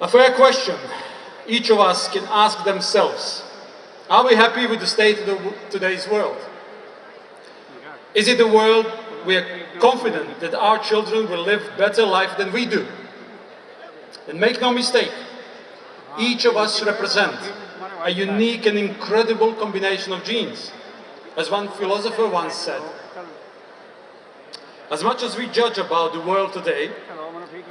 A fair question each of us can ask themselves: are we happy with the state of today's world? Is it a world we are confident that our children will live better life than we do? And make no mistake, each of us represent a unique and incredible combination of genes. As one philosopher once said, as much as we judge about the world today,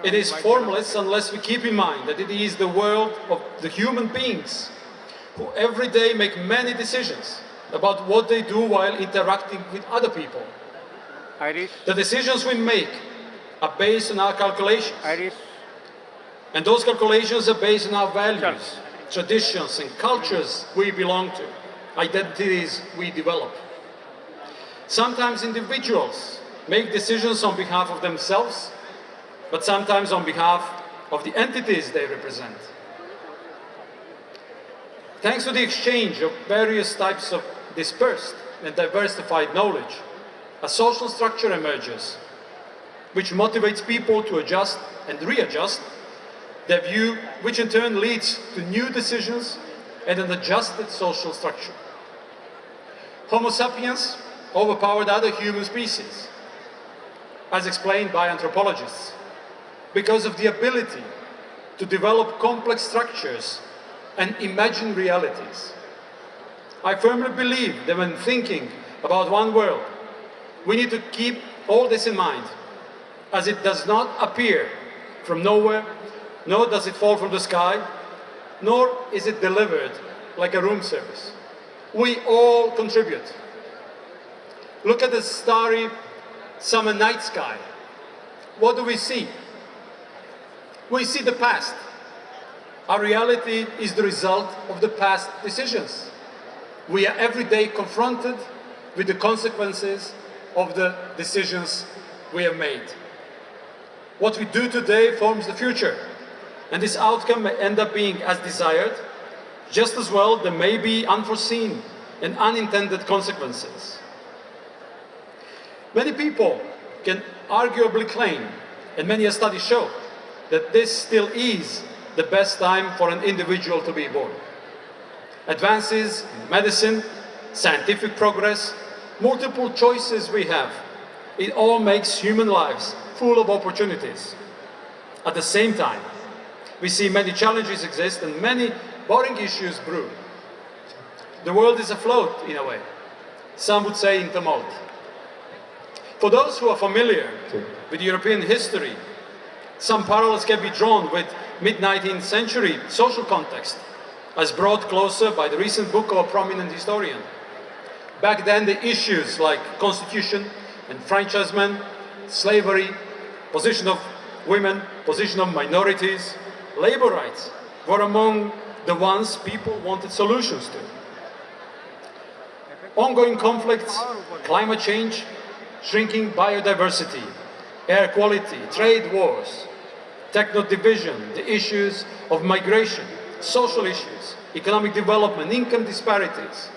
it is formless unless we keep in mind that it is the world of the human beings who every day make many decisions about what they do while interacting with other people. The decisions we make are based on our calculations. And those calculations are based on our values, traditions and cultures we belong to, identities we develop. Sometimes individuals make decisions on behalf of themselves, but sometimes on behalf of the entities they represent. Thanks to the exchange of various types of dispersed and diversified knowledge, a social structure emerges, which motivates people to adjust and readjust their view, which in turn leads to new decisions and an adjusted social structure. Homo sapiens overpowered other human species, as explained by anthropologists, because of the ability to develop complex structures and imagine realities. I firmly believe that when thinking about one world, we need to keep all this in mind, as it does not appear from nowhere, nor does it fall from the sky, nor is it delivered like a room service. We all contribute. Look at the starry summer night sky. What do we see? We see the past. Our reality is the result of the past decisions. We are every day confronted with the consequences of the decisions we have made. What we do today forms the future, and this outcome may end up being as desired. Just as well, there may be unforeseen and unintended consequences. Many people can arguably claim, and many studies show, that this still is the best time for an individual to be born. Advances in medicine, scientific progress, multiple choices we have, it all makes human lives full of opportunities. At the same time, we see many challenges exist and many boring issues brew. The world is afloat in a way. Some would say in tumult. For those who are familiar with European history, some parallels can be drawn with mid-19th century social context, as brought closer by the recent book of a prominent historian. Back then, the issues like constitution, enfranchisement, slavery, position of women, position of minorities, labor rights were among the ones people wanted solutions to. Ongoing conflicts, climate change, shrinking biodiversity, air quality, trade wars, techno division, the issues of migration, social issues, economic development, income disparities,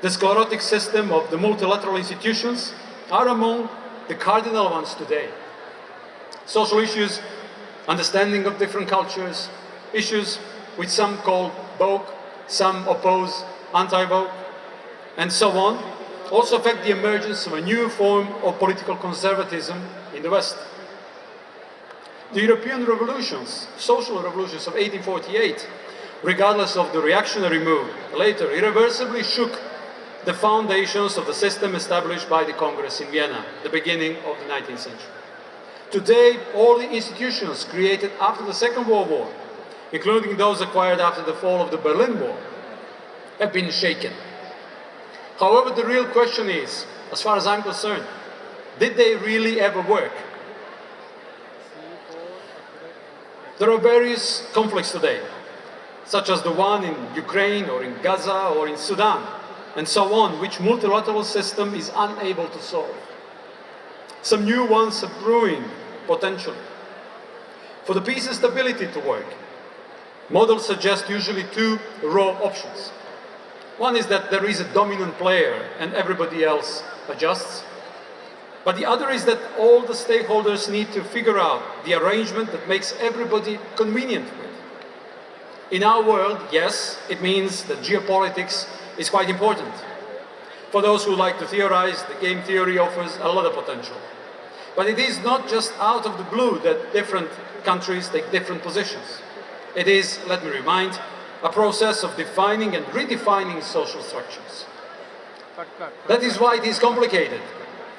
the sclerotic system of the multilateral institutions are among the cardinal ones today. Social issues, understanding of different cultures, issues which some call woke, some oppose anti-woke, and so on, also affect the emergence of a new form of political conservatism in the West. The European revolutions, social revolutions of 1848, regardless of the reactionary move later, irreversibly shook the foundations of the system established by the Congress in Vienna, the beginning of the 19th century. Today, all the institutions created after the Second World War, including those acquired after the fall of the Berlin Wall, have been shaken. However, the real question is, as far as I'm concerned, did they really ever work? There are various conflicts today, such as the one in Ukraine or in Gaza or in Sudan, and so on, which multilateral system is unable to solve. Some new ones are brewing, potentially. For the peace and stability to work, models suggest usually two raw options. One is that there is a dominant player and everybody else adjusts. But the other is that all the stakeholders need to figure out the arrangement that makes everybody convenient with. In our world, yes, it means that geopolitics is quite important. For those who like to theorize, the game theory offers a lot of potential. But it is not just out of the blue that different countries take different positions. It is, let me remind, a process of defining and redefining social structures. That is why it is complicated.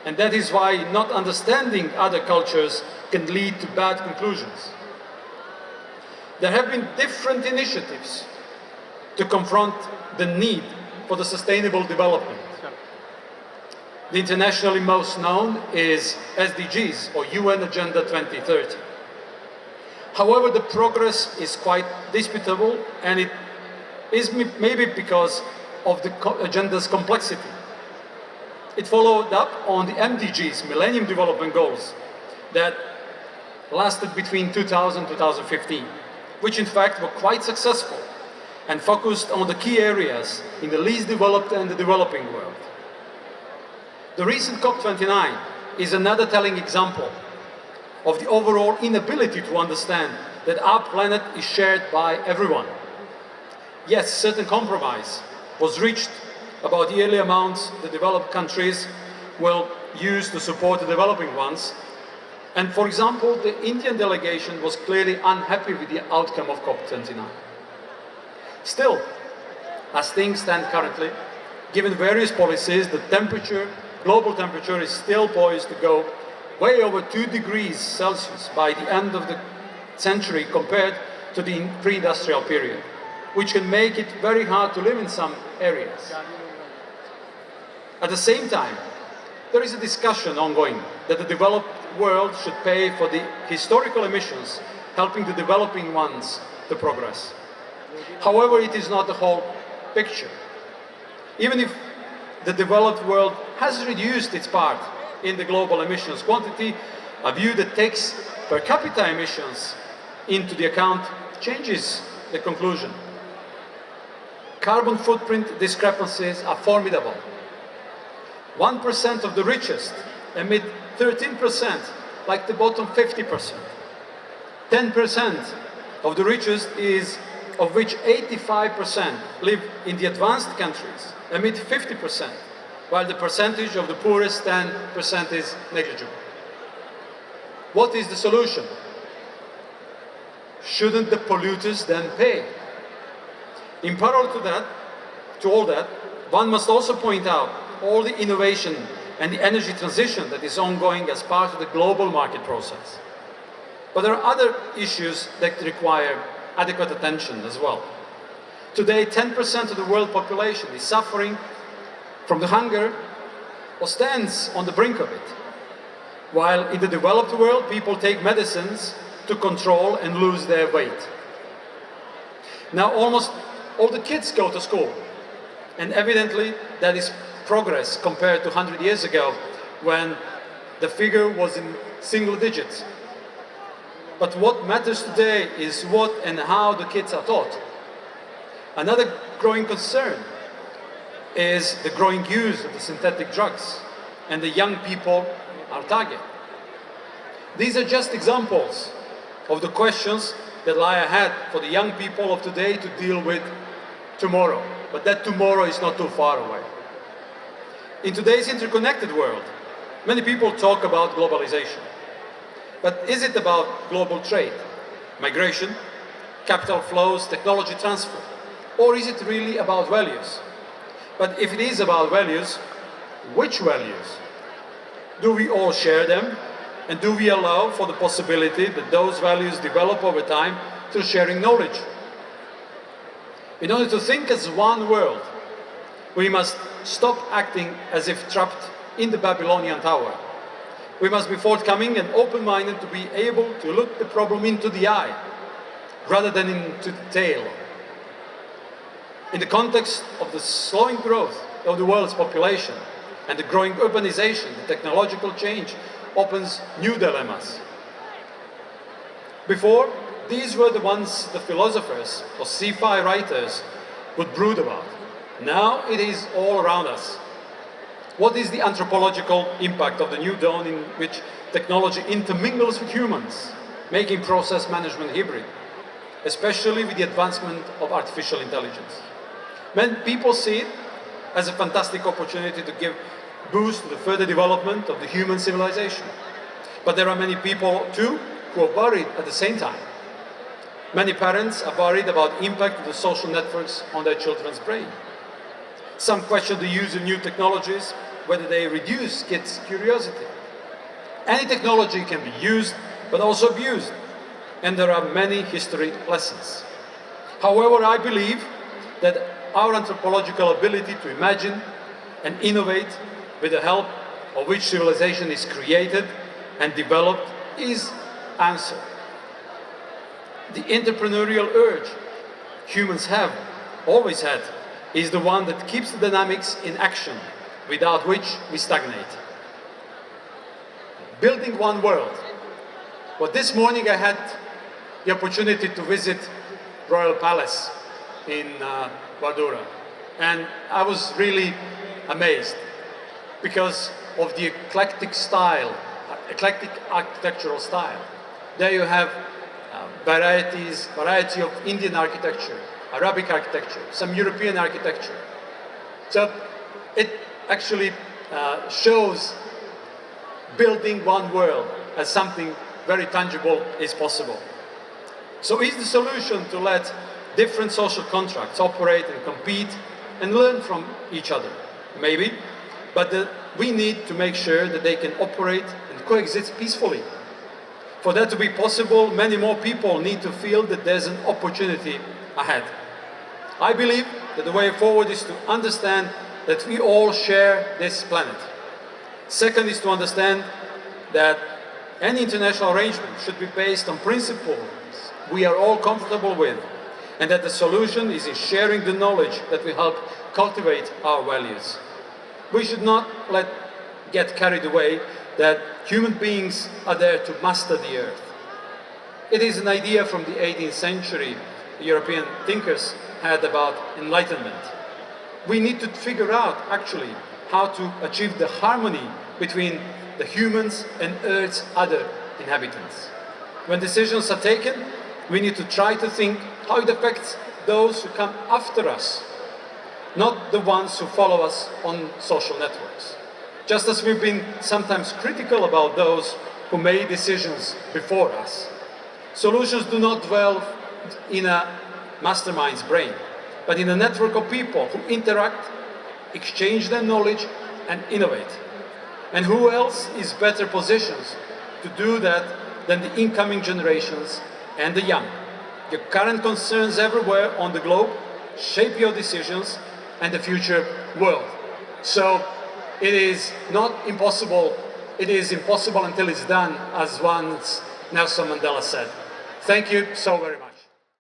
And that is why not understanding other cultures can lead to bad conclusions. There have been different initiatives to confront the need for the sustainable development. The internationally most known is SDGs, or UN Agenda 2030. However, the progress is quite disputable, and it is maybe because of the agenda's complexity. It followed up on the MDGs, Millennium Development Goals, that lasted between 2000 and 2015, which in fact were quite successful and focused on the key areas in the least developed and the developing world. The recent COP29 is another telling example of the overall inability to understand that our planet is shared by everyone. Yes, certain compromise was reached about the yearly amounts the developed countries will use to support the developing ones. And for example, the Indian delegation was clearly unhappy with the outcome of COP29. Still, as things stand currently, given various policies, the global temperature is still poised to go way over 2 degrees Celsius by the end of the century compared to the pre-industrial period, which can make it very hard to live in some areas. At the same time, there is a discussion ongoing that the developed world should pay for the historical emissions, helping the developing ones to progress. However, it is not the whole picture. Even if the developed world has reduced its part in the global emissions quantity, a view that takes per capita emissions into the account changes the conclusion. Carbon footprint discrepancies are formidable. 1% of the richest emit 13%, like the bottom 50%. 10% of the richest of which 85% live in the advanced countries, emit 50%, while the percentage of the poorest 10% is negligible. What is the solution? Shouldn't the polluters then pay? In parallel to all that, one must also point out all the innovation and the energy transition that is ongoing as part of the global market process. But there are other issues that require adequate attention as well. Today, 10% of the world population is suffering from the hunger or stands on the brink of it, while in the developed world, people take medicines to control and lose their weight. Now, almost all the kids go to school, and evidently that is progress compared to 100 years ago when the figure was in single digits. But what matters today is what and how the kids are taught. Another growing concern is the growing use of the synthetic drugs, and the young people are target. These are just examples of the questions that lie ahead for the young people of today to deal with tomorrow. But that tomorrow is not too far away. In today's interconnected world, many people talk about globalization. But is it about global trade, migration, capital flows, technology transfer? Or is it really about values? But if it is about values, which values? Do we all share them? And do we allow for the possibility that those values develop over time through sharing knowledge? In order to think as one world, we must stop acting as if trapped in the Babylonian tower. We must be forthcoming and open-minded to be able to look the problem into the eye, rather than into the tail. In the context of the slowing growth of the world's population and the growing urbanization, the technological change opens new dilemmas. Before, these were the ones the philosophers or sci-fi writers would brood about. Now it is all around us. What is the anthropological impact of the new dawn in which technology intermingles with humans, making process management hybrid, especially with the advancement of artificial intelligence? Many people see it as a fantastic opportunity to give boost to the further development of the human civilization. But there are many people too who are worried at the same time. Many parents are worried about the impact of the social networks on their children's brain. Some question the use of new technologies, whether they reduce kids' curiosity. Any technology can be used, but also abused, and there are many history lessons. However, I believe that our anthropological ability to imagine and innovate, with the help of which civilization is created and developed, is answered. The entrepreneurial urge humans have always had is the one that keeps the dynamics in action, without which we stagnate. Building one world. Well, this morning I had the opportunity to visit Royal Palace in Vadodara, and I was really amazed because of the eclectic architectural style. There you have variety of Indian architecture, Arabic architecture, some European architecture. So it actually shows building one world as something very tangible is possible. So is the solution to let different social contracts operate and compete and learn from each other? Maybe, but we need to make sure that they can operate and coexist peacefully. For that to be possible, many more people need to feel that there's an opportunity ahead. I believe that the way forward is to understand that we all share this planet. Second is to understand that any international arrangement should be based on principles we are all comfortable with, and that the solution is in sharing the knowledge that will help cultivate our values. We should not get carried away that human beings are there to master the earth. It is an idea from the 18th century European thinkers had about enlightenment. We need to figure out, actually, how to achieve the harmony between the humans and Earth's other inhabitants. When decisions are taken, we need to try to think how it affects those who come after us, not the ones who follow us on social networks. Just as we've been sometimes critical about those who made decisions before us. Solutions do not dwell in a mastermind's brain, but in a network of people who interact, exchange their knowledge, and innovate. And who else is better positioned to do that than the incoming generations and the young? Your current concerns everywhere on the globe shape your decisions and the future world. So it is not impossible, it is impossible until it's done, as once Nelson Mandela said. Thank you so very much.